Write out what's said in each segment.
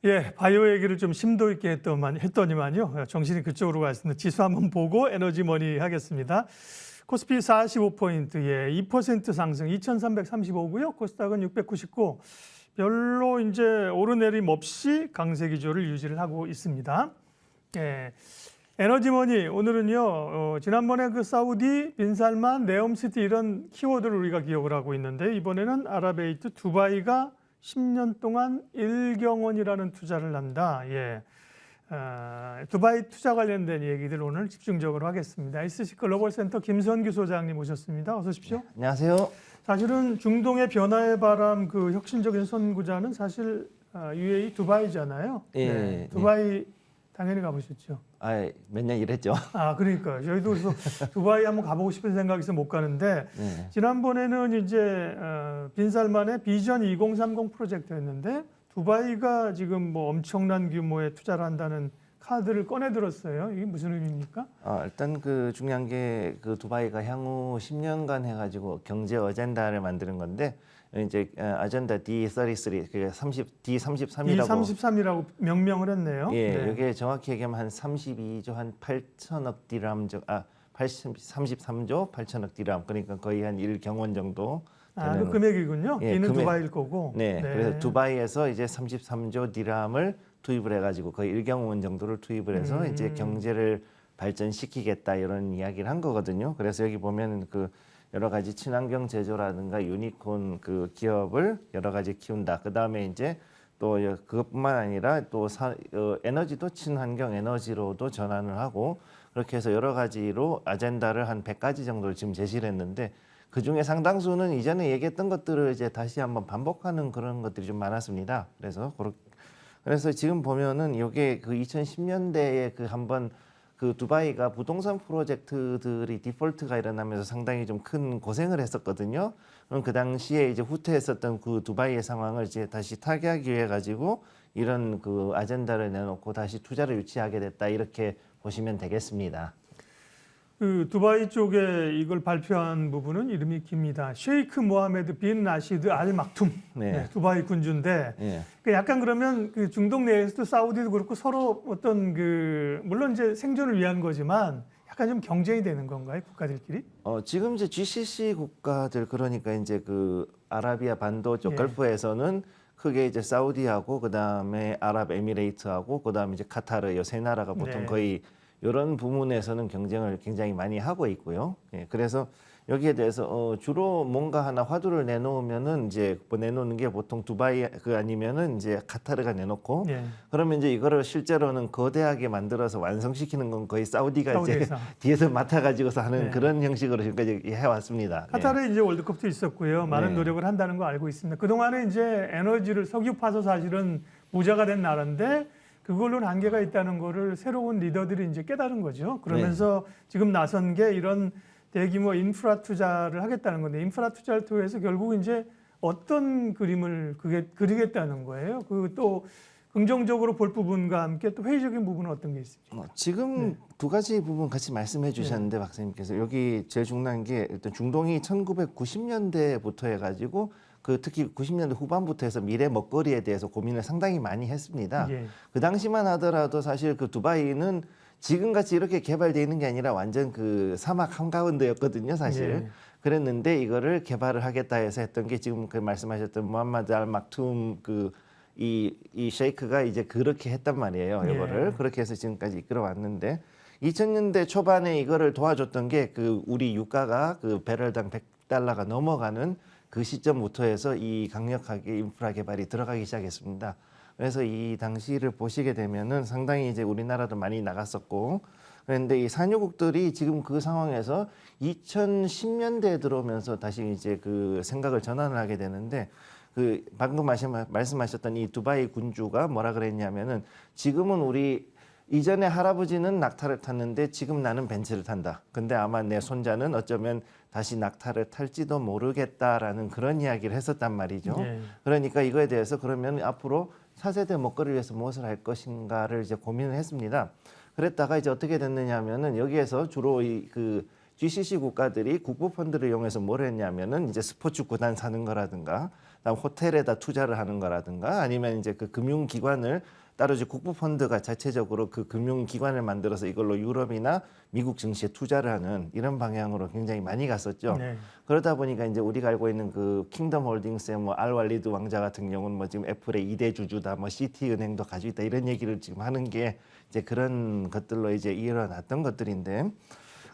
예, 바이오 얘기를 좀 심도 있게 했더니만요. 정신이 그쪽으로 가 있습니다. 지수 한번 보고 에너지 머니 하겠습니다. 코스피 45포인트, 예, 2% 상승 2,335고요. 코스닥은 699. 별로 이제 오르내림 없이 강세 기조를 유지를 하고 있습니다. 예. 에너지 머니 오늘은요. 지난번에 그 사우디, 빈살만, 네옴시티 이런 키워드를 우리가 기억을 하고 있는데 이번에는 아랍에이트 두바이가 10년 동안 1경원이라는 투자를 한다. 예. 두바이 투자 관련된 얘기들 오늘 집중적으로 하겠습니다. SC 글로벌 센터 김선규 소장님 오셨습니다. 어서 오십시오. 안녕하세요. 사실은 중동의 변화의 바람 그 혁신적인 선구자는 사실 UAE 두바이잖아요. 예, 네, 두바이 당연히 가보셨죠. 몇 년 일했죠. 그러니까요. 저희도 그래서 두바이 한번 가보고 싶은 생각이 있어 못 가는데 네. 지난번에는 이제 빈살만의 비전 2030 프로젝트였는데 두바이가 지금 뭐 엄청난 규모의 투자를 한다는 카드를 꺼내 들었어요. 이게 무슨 의미입니까? 일단 그 중요한 게 그 두바이가 향후 10년간 해가지고 경제 어젠다를 만드는 건데 이제 아젠다 D33, 그 D33이라고. D33이라고 명명을 했네요. 예, 네. 이게 정확히 얘기하면 한 32조 한 8천억 디람 33조 8천억 디람 그러니까 거의 한 1경원 정도. 그 금액이군요. 예, D는 금액. 두바이일 거고. 네, 그래서 두바이에서 이제 33조 디람을 투입을 해가지고 거의 1경원 정도를 투입을 해서 이제 경제를 발전시키겠다 이런 이야기를 한 거거든요. 그래서 여기 보면 그 여러 가지 친환경 제조라든가 유니콘 그 기업을 여러 가지 키운다. 그 다음에 이제 또 그것뿐만 아니라 또 에너지도 친환경 에너지로도 전환을 하고 그렇게 해서 여러 가지로 아젠다를 한 100가지 정도를 지금 제시를 했는데 그 중에 상당수는 이전에 얘기했던 것들을 이제 다시 한번 반복하는 그런 것들이 좀 많았습니다. 그래서 지금 보면은 이게 그 2010년대에 그 한번 그 두바이가 부동산 프로젝트들이 디폴트가 일어나면서 상당히 좀 큰 고생을 했었거든요. 그럼 그 당시에 이제 후퇴했었던 그 두바이의 상황을 이제 다시 타개하기 위해 가지고 이런 그 아젠다를 내놓고 다시 투자를 유치하게 됐다 이렇게 보시면 되겠습니다. 그 두바이 쪽에 이걸 발표한 부분은 이름이 깁니다. 셰이크 모하메드 빈 라시드 알 막툼. 네, 두바이 군주인데 예. 그 약간 그러면 그 중동 내에서도 사우디도 그렇고 서로 어떤 그 물론 이제 생존을 위한 거지만 약간 좀 경쟁이 되는 건가요, 국가들끼리? 지금 이제 GCC 국가들 그러니까 이제 그 아라비아 반도 쪽 예. 걸프에서는 크게 이제 사우디하고 그다음에 아랍에미레이트하고 그다음에 이제 카타르 이 세 나라가 보통 네. 거의 이런 부분에서는 경쟁을 굉장히 많이 하고 있고요. 예, 그래서 여기에 대해서 주로 뭔가 하나 화두를 내놓으면은 이제 뭐 내놓는 게 보통 두바이 그 아니면은 이제 카타르가 내놓고 예. 그러면 이제 이거를 실제로는 거대하게 만들어서 완성시키는 건 거의 사우디가 사우디에서. 이제 뒤에서 맡아가지고서 하는 네. 그런 형식으로 지금까지 해왔습니다. 카타르에 이제 월드컵도 있었고요. 많은 네. 노력을 한다는 거 알고 있습니다. 그동안에 이제 에너지를 석유 파서 사실은 부자가 된 나라인데 그걸로는 한계가 있다는 거를 새로운 리더들이 이제 깨달은 거죠. 그러면서 지금 나선 게 이런 대규모 인프라 투자를 하겠다는 건데 인프라 투자를 통해서 결국 이제 어떤 그림을 그리겠다는 거예요. 그 또 긍정적으로 볼 부분과 함께 또 회의적인 부분은 어떤 게 있습니까? 지금 두 가지 부분 같이 말씀해 주셨는데 박사님께서 여기 제일 중요한 게 일단 중동이 1990년대부터 해가지고 그 특히 90년대 후반부터 해서 미래 먹거리에 대해서 고민을 상당히 많이 했습니다. 예. 그 당시만 하더라도 사실 그 두바이는 지금같이 이렇게 개발되어 있는 게 아니라 완전 그 사막 한가운데였거든요, 사실. 예. 그랬는데 이거를 개발을 하겠다 해서 했던 게 지금 그 말씀하셨던 무함마드 알 막툼 이 셰이크가 이제 그렇게 했단 말이에요. 이거를 예. 그렇게 해서 지금까지 이끌어 왔는데 2000년대 초반에 이거를 도와줬던 게 그 우리 유가가 그 배럴당 100달러가 넘어가는 그 시점부터 해서 이 강력하게 인프라 개발이 들어가기 시작했습니다. 그래서 이 당시를 보시게 되면은 상당히 이제 우리나라도 많이 나갔었고 그런데 이 산유국들이 지금 그 상황에서 2010년대에 들어오면서 다시 이제 그 생각을 전환을 하게 되는데 그 방금 말씀하셨던 이 두바이 군주가 뭐라 그랬냐면은 지금은 우리 이전에 할아버지는 낙타를 탔는데 지금 나는 벤츠를 탄다. 근데 아마 내 손자는 어쩌면 다시 낙타를 탈지도 모르겠다라는 그런 이야기를 했었단 말이죠. 예. 그러니까 이거에 대해서 그러면 앞으로 4세대 먹거리를 위해서 무엇을 할 것인가를 이제 고민을 했습니다. 그랬다가 이제 어떻게 됐느냐 하면은 여기에서 주로 그 GCC 국가들이 국부 펀드를 이용해서 뭘 했냐면은 이제 스포츠 구단 사는 거라든가, 그다음 호텔에다 투자를 하는 거라든가, 아니면 이제 그 금융기관을 따로 이제 국부 펀드가 자체적으로 그 금융기관을 만들어서 이걸로 유럽이나 미국 증시에 투자를 하는 이런 방향으로 굉장히 많이 갔었죠. 네. 그러다 보니까 이제 우리가 알고 있는 그 킹덤 홀딩스의 뭐 알왈리드 왕자 같은 경우는 뭐 지금 애플의 2대 주주다, 뭐 시티은행도 가지고 있다 이런 얘기를 지금 하는 게 이제 그런 것들로 이제 일어났던 것들인데,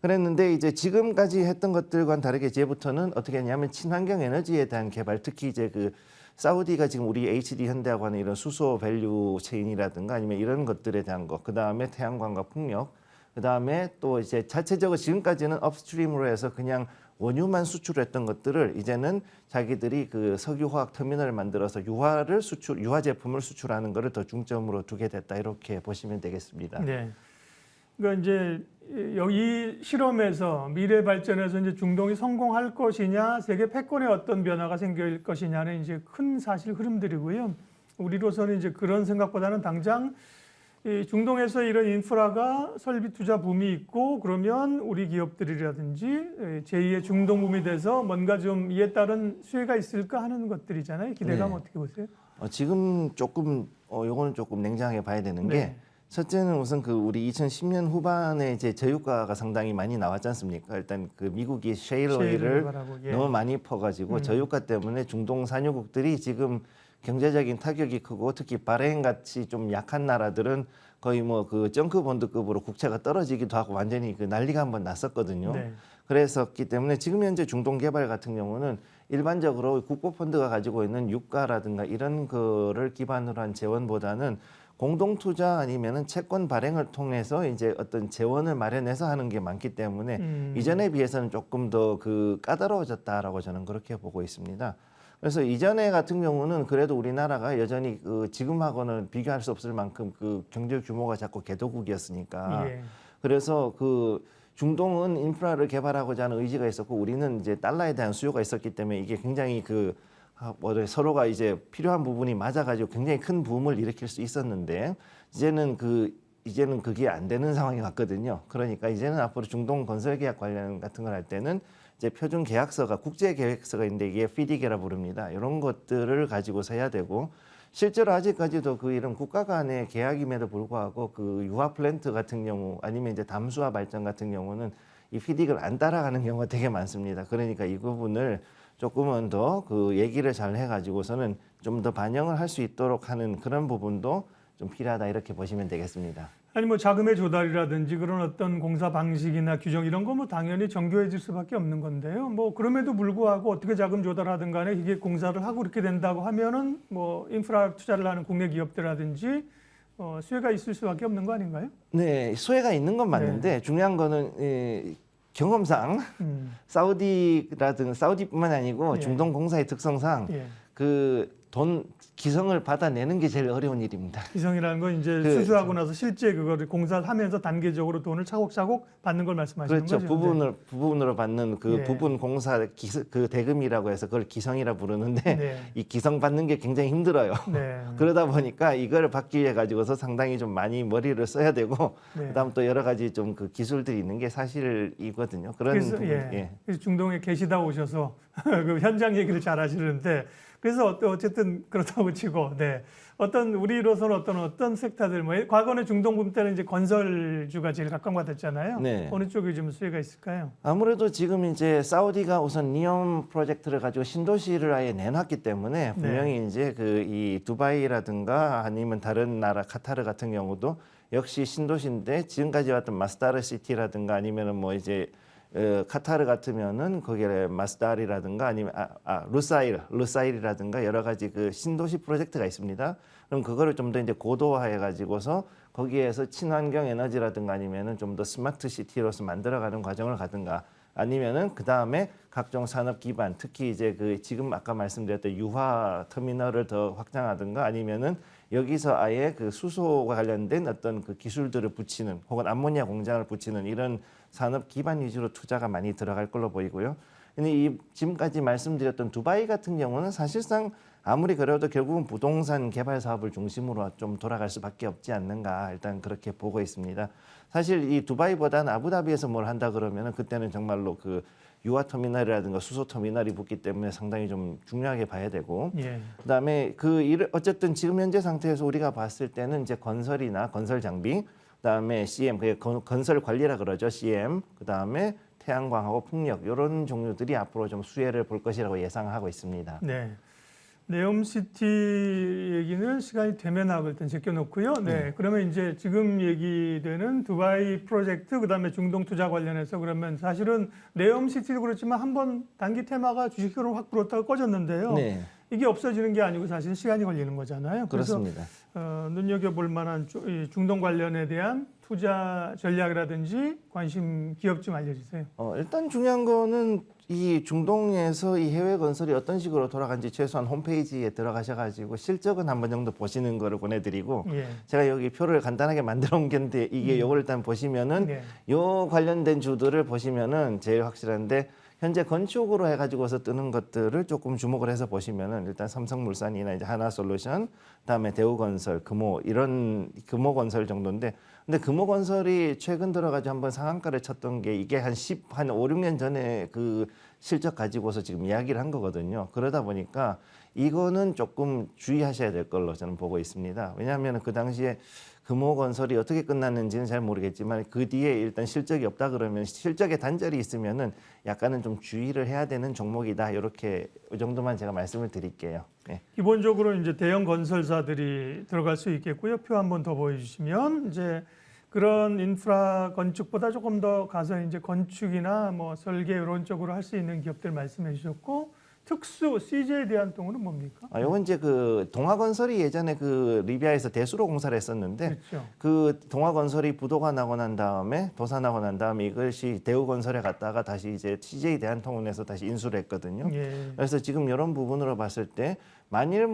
그랬는데 이제 지금까지 했던 것들과는 다르게 이제부터는 어떻게 했냐면 친환경 에너지에 대한 개발, 특히 이제 그 사우디가 지금 우리 HD 현대하고 하는 이런 수소 밸류 체인이라든가 아니면 이런 것들에 대한 거, 그 다음에 태양광과 풍력, 그 다음에 또 이제 자체적으로 지금까지는 업스트림으로 해서 그냥 원유만 수출했던 것들을 이제는 자기들이 그 석유화학 터미널을 만들어서 유화 제품을 수출하는 것을 더 중점으로 두게 됐다, 이렇게 보시면 되겠습니다. 네. 그러니까 이제 여기 실험에서 미래 발전에서 이제 중동이 성공할 것이냐, 세계 패권에 어떤 변화가 생길 것이냐는 이제 큰 사실 흐름들이고요. 우리로서는 이제 그런 생각보다는 당장 이 중동에서 이런 인프라가 설비 투자 붐이 있고 그러면 우리 기업들이라든지 제2의 중동 붐이 돼서 뭔가 좀 이에 따른 수혜가 있을까 하는 것들이잖아요. 기대감 네. 어떻게 보세요? 지금 조금 요거는 조금 냉정하게 봐야 되는 게, 네. 첫째는 우선 그 우리 2010년 후반에 이제 저유가가 상당히 많이 나왔지 않습니까? 일단 그 미국이 셰일 오일을 예. 너무 많이 퍼가지고 저유가 때문에 중동 산유국들이 지금 경제적인 타격이 크고, 특히 바레인 같이 좀 약한 나라들은 거의 뭐 그 정크 본드급으로 국채가 떨어지기도 하고 완전히 그 난리가 한번 났었거든요. 네. 그랬었기 때문에 지금 현재 중동 개발 같은 경우는 일반적으로 국부 펀드가 가지고 있는 유가라든가 이런 거를 기반으로 한 재원보다는 공동 투자 아니면은 채권 발행을 통해서 이제 어떤 재원을 마련해서 하는 게 많기 때문에 이전에 비해서는 조금 더 그 까다로워졌다라고 저는 그렇게 보고 있습니다. 그래서 이전에 같은 경우는 그래도 우리나라가 여전히 그 지금하고는 비교할 수 없을 만큼 그 경제 규모가 자꾸 개도국이었으니까, 예. 그래서 그 중동은 인프라를 개발하고자 하는 의지가 있었고 우리는 이제 달러에 대한 수요가 있었기 때문에 이게 굉장히 그 서로가 이제 필요한 부분이 맞아가지고 굉장히 큰 붐을 일으킬 수 있었는데, 이제는 그게 안 되는 상황이 왔거든요. 그러니까 이제는 앞으로 중동 건설 계약 관련 같은 걸 할 때는 이제 표준 계약서가, 국제 계획서가 있는데 이게 FD계라 부릅니다. 이런 것들을 가지고서 해야 되고, 실제로 아직까지도 그 이런 국가 간의 계약임에도 불구하고 그 유화 플랜트 같은 경우 아니면 이제 담수화 발전 같은 경우는 이 FD계를 안 따라가는 경우가 되게 많습니다. 그러니까 이 부분을 조금은 더 그 얘기를 잘 해가지고서는 좀 더 반영을 할 수 있도록 하는 그런 부분도 좀 필요하다, 이렇게 보시면 되겠습니다. 아니 뭐 자금의 조달이라든지 그런 어떤 공사 방식이나 규정 이런 거 뭐 당연히 정교해질 수밖에 없는 건데요. 뭐 그럼에도 불구하고 어떻게 자금 조달하든 간에 이게 공사를 하고 그렇게 된다고 하면은 뭐 인프라 투자를 하는 국내 기업들이라든지 수혜가 있을 수밖에 없는 거 아닌가요? 네, 수혜가 있는 건 맞는데 중요한 거는 경험상 사우디뿐만 아니고 예. 중동 공사의 특성상 예. 그 돈 기성을 받아내는 게 제일 어려운 일입니다. 기성이라는 건 이제 수주하고 나서 실제 그거를 공사를 하면서 단계적으로 돈을 차곡차곡 받는 걸 말씀하시는 그렇죠. 거죠. 부분으로 받는 그 예. 부분 공사 그 대금이라고 해서 그걸 기성이라 부르는데 네. 이 기성 받는 게 굉장히 힘들어요. 네. 그러다 보니까 이걸 받기 위해 가지고서 상당히 좀 많이 머리를 써야 되고, 네. 그다음 또 여러 가지 좀 그 기술들이 있는 게 사실이거든요. 그런 그래서 부분, 그래서 중동에 계시다 오셔서 그 현장 얘기를 잘 하시는데, 그래서 어쨌든 그렇다고 치고, 네. 어떤 우리로서는 어떤 섹터들, 뭐 과거는 중동 붐 때는 이제 건설주가 제일 각광받았잖아요. 네. 어느 쪽이 좀 수혜가 있을까요? 아무래도 지금 이제 사우디가 우선 니엄 프로젝트를 가지고 신도시를 아예 내놨기 때문에 분명히 이제 그 이 두바이라든가 아니면 다른 나라 카타르 같은 경우도 역시 신도시인데, 지금까지 왔던 마스다르 시티라든가 아니면은 뭐 이제 카타르 같으면은 거기에 마스다리라든가 아니면 루사일이라든가 여러 가지 그 신도시 프로젝트가 있습니다. 그럼 그거를 좀 더 이제 고도화해 가지고서 거기에서 친환경 에너지라든가 아니면은 좀 더 스마트 시티로서 만들어가는 과정을 가든가, 아니면은 그 다음에 각종 산업 기반, 특히 이제 그 지금 아까 말씀드렸던 유화 터미널을 더 확장하든가, 아니면은 여기서 아예 그 수소와 관련된 어떤 그 기술들을 붙이는, 혹은 암모니아 공장을 붙이는 이런 산업 기반 위주로 투자가 많이 들어갈 걸로 보이고요. 근데 이 지금까지 말씀드렸던 두바이 같은 경우는 사실상 아무리 그래도 결국은 부동산 개발 사업을 중심으로 좀 돌아갈 수밖에 없지 않는가 일단 그렇게 보고 있습니다. 사실 이 두바이보다는 아부다비에서 뭘 한다 그러면은 그때는 정말로 그 유아 터미널이라든가 수소 터미널이 붙기 때문에 상당히 좀 중요하게 봐야 되고 예. 그다음에 어쨌든 지금 현재 상태에서 우리가 봤을 때는 이제 건설이나 건설 장비 그다음에 CM 건설 관리라 그러죠. CM 그다음에 태양광하고 풍력 이런 종류들이 앞으로 좀 수혜를 볼 것이라고 예상하고 있습니다. 네. 네옴시티 얘기는 시간이 되면 하고 일단 제껴놓고요. 네. 그러면 이제 지금 얘기되는 두바이 프로젝트 그다음에 중동 투자 관련해서 그러면 사실은 네옴시티도 그렇지만 한번 단기 테마가 주식으로 확 불었다가 꺼졌는데요. 네. 이게 없어지는 게 아니고 사실 시간이 걸리는 거잖아요. 그래서 그렇습니다. 눈여겨볼 만한 이 중동 관련에 대한 투자 전략이라든지 관심 기업 좀 알려주세요. 일단 중요한 거는 이 중동에서 이 해외 건설이 어떤 식으로 돌아간지 최소한 홈페이지에 들어가셔가지고 실적은 한 번 정도 보시는 거를 보내드리고 예. 제가 여기 표를 간단하게 만들어 온 건데 이게 요걸 일단 보시면은 네. 요 관련된 주들을 보시면은 제일 확실한데 현재 건축으로 해가지고서 뜨는 것들을 조금 주목을 해서 보시면은 일단 삼성물산이나 이제 하나솔루션, 그다음에 대우건설, 이런 금호건설 정도인데, 근데 금호건설이 최근 들어가지고 한번 상한가를 쳤던 게 이게 한 5, 6년 전에 그 실적 가지고서 지금 이야기를 한 거거든요. 그러다 보니까 이거는 조금 주의하셔야 될 걸로 저는 보고 있습니다. 왜냐하면 그 당시에 금호건설이 어떻게 끝났는지는 잘 모르겠지만 그 뒤에 일단 실적이 없다 그러면 실적에 단절이 있으면은 약간은 좀 주의를 해야 되는 종목이다. 이렇게 이 정도만 제가 말씀을 드릴게요. 네. 기본적으로 이제 대형 건설사들이 들어갈 수 있겠고요. 표 한번 더 보여주시면 이제 그런 인프라 건축보다 조금 더 가서 이제 건축이나 뭐 설계 이런 쪽으로 할 수 있는 기업들 말씀해 주셨고 특수 CJ 대한통운은 뭡니까? 요건 이제 그 동아건설이 예전에 그 리비아에서 대수로 공사를 했었는데 그렇죠. 그 동아건설이 부도가 나고 난 다음에 도산나고 난 다음에 이것이 대우건설에 갔다가 다시 이제 CJ 대한통운에서 다시 인수를 했거든요. 예. 그래서 지금 이런 부분으로 봤을 때 만일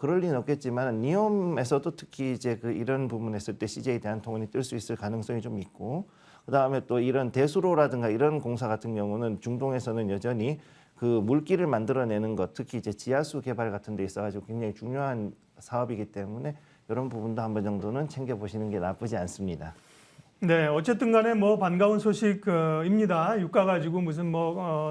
그럴 리는 없겠지만 니엄에서도 특히 이제 그 이런 부분 했을 때 CJ 대한통운이 뜰 수 있을 가능성이 좀 있고 그다음에 또 이런 대수로라든가 이런 공사 같은 경우는 중동에서는 여전히 그 물기를 만들어내는 것, 특히 이제 지하수 개발 같은 데 있어가지고 굉장히 중요한 사업이기 때문에 이런 부분도 한번 정도는 챙겨보시는 게 나쁘지 않습니다. 네, 어쨌든 간에 뭐 반가운 소식입니다. 유가 가지고 무슨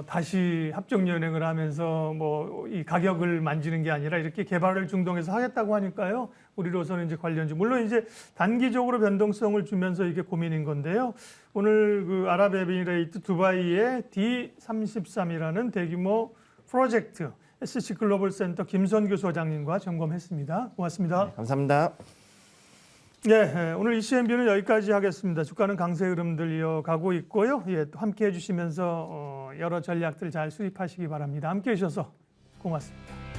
다시 합종 연행을 하면서 뭐 이 가격을 만지는 게 아니라 이렇게 개발을 중동에서 하겠다고 하니까요. 우리로서는 이제 관련주 물론 이제 단기적으로 변동성을 주면서 이게 고민인 건데요. 오늘 그 아랍에미레이트 두바이의 D33이라는 대규모 프로젝트 SC 글로벌 센터 김선규 소장님과 점검했습니다. 고맙습니다. 네, 감사합니다. 네, 오늘 ECNB는 여기까지 하겠습니다. 주가는 강세 흐름들 이어가고 있고요. 예, 또 함께 해주시면서 여러 전략들 잘 수립하시기 바랍니다. 함께 해주셔서 고맙습니다.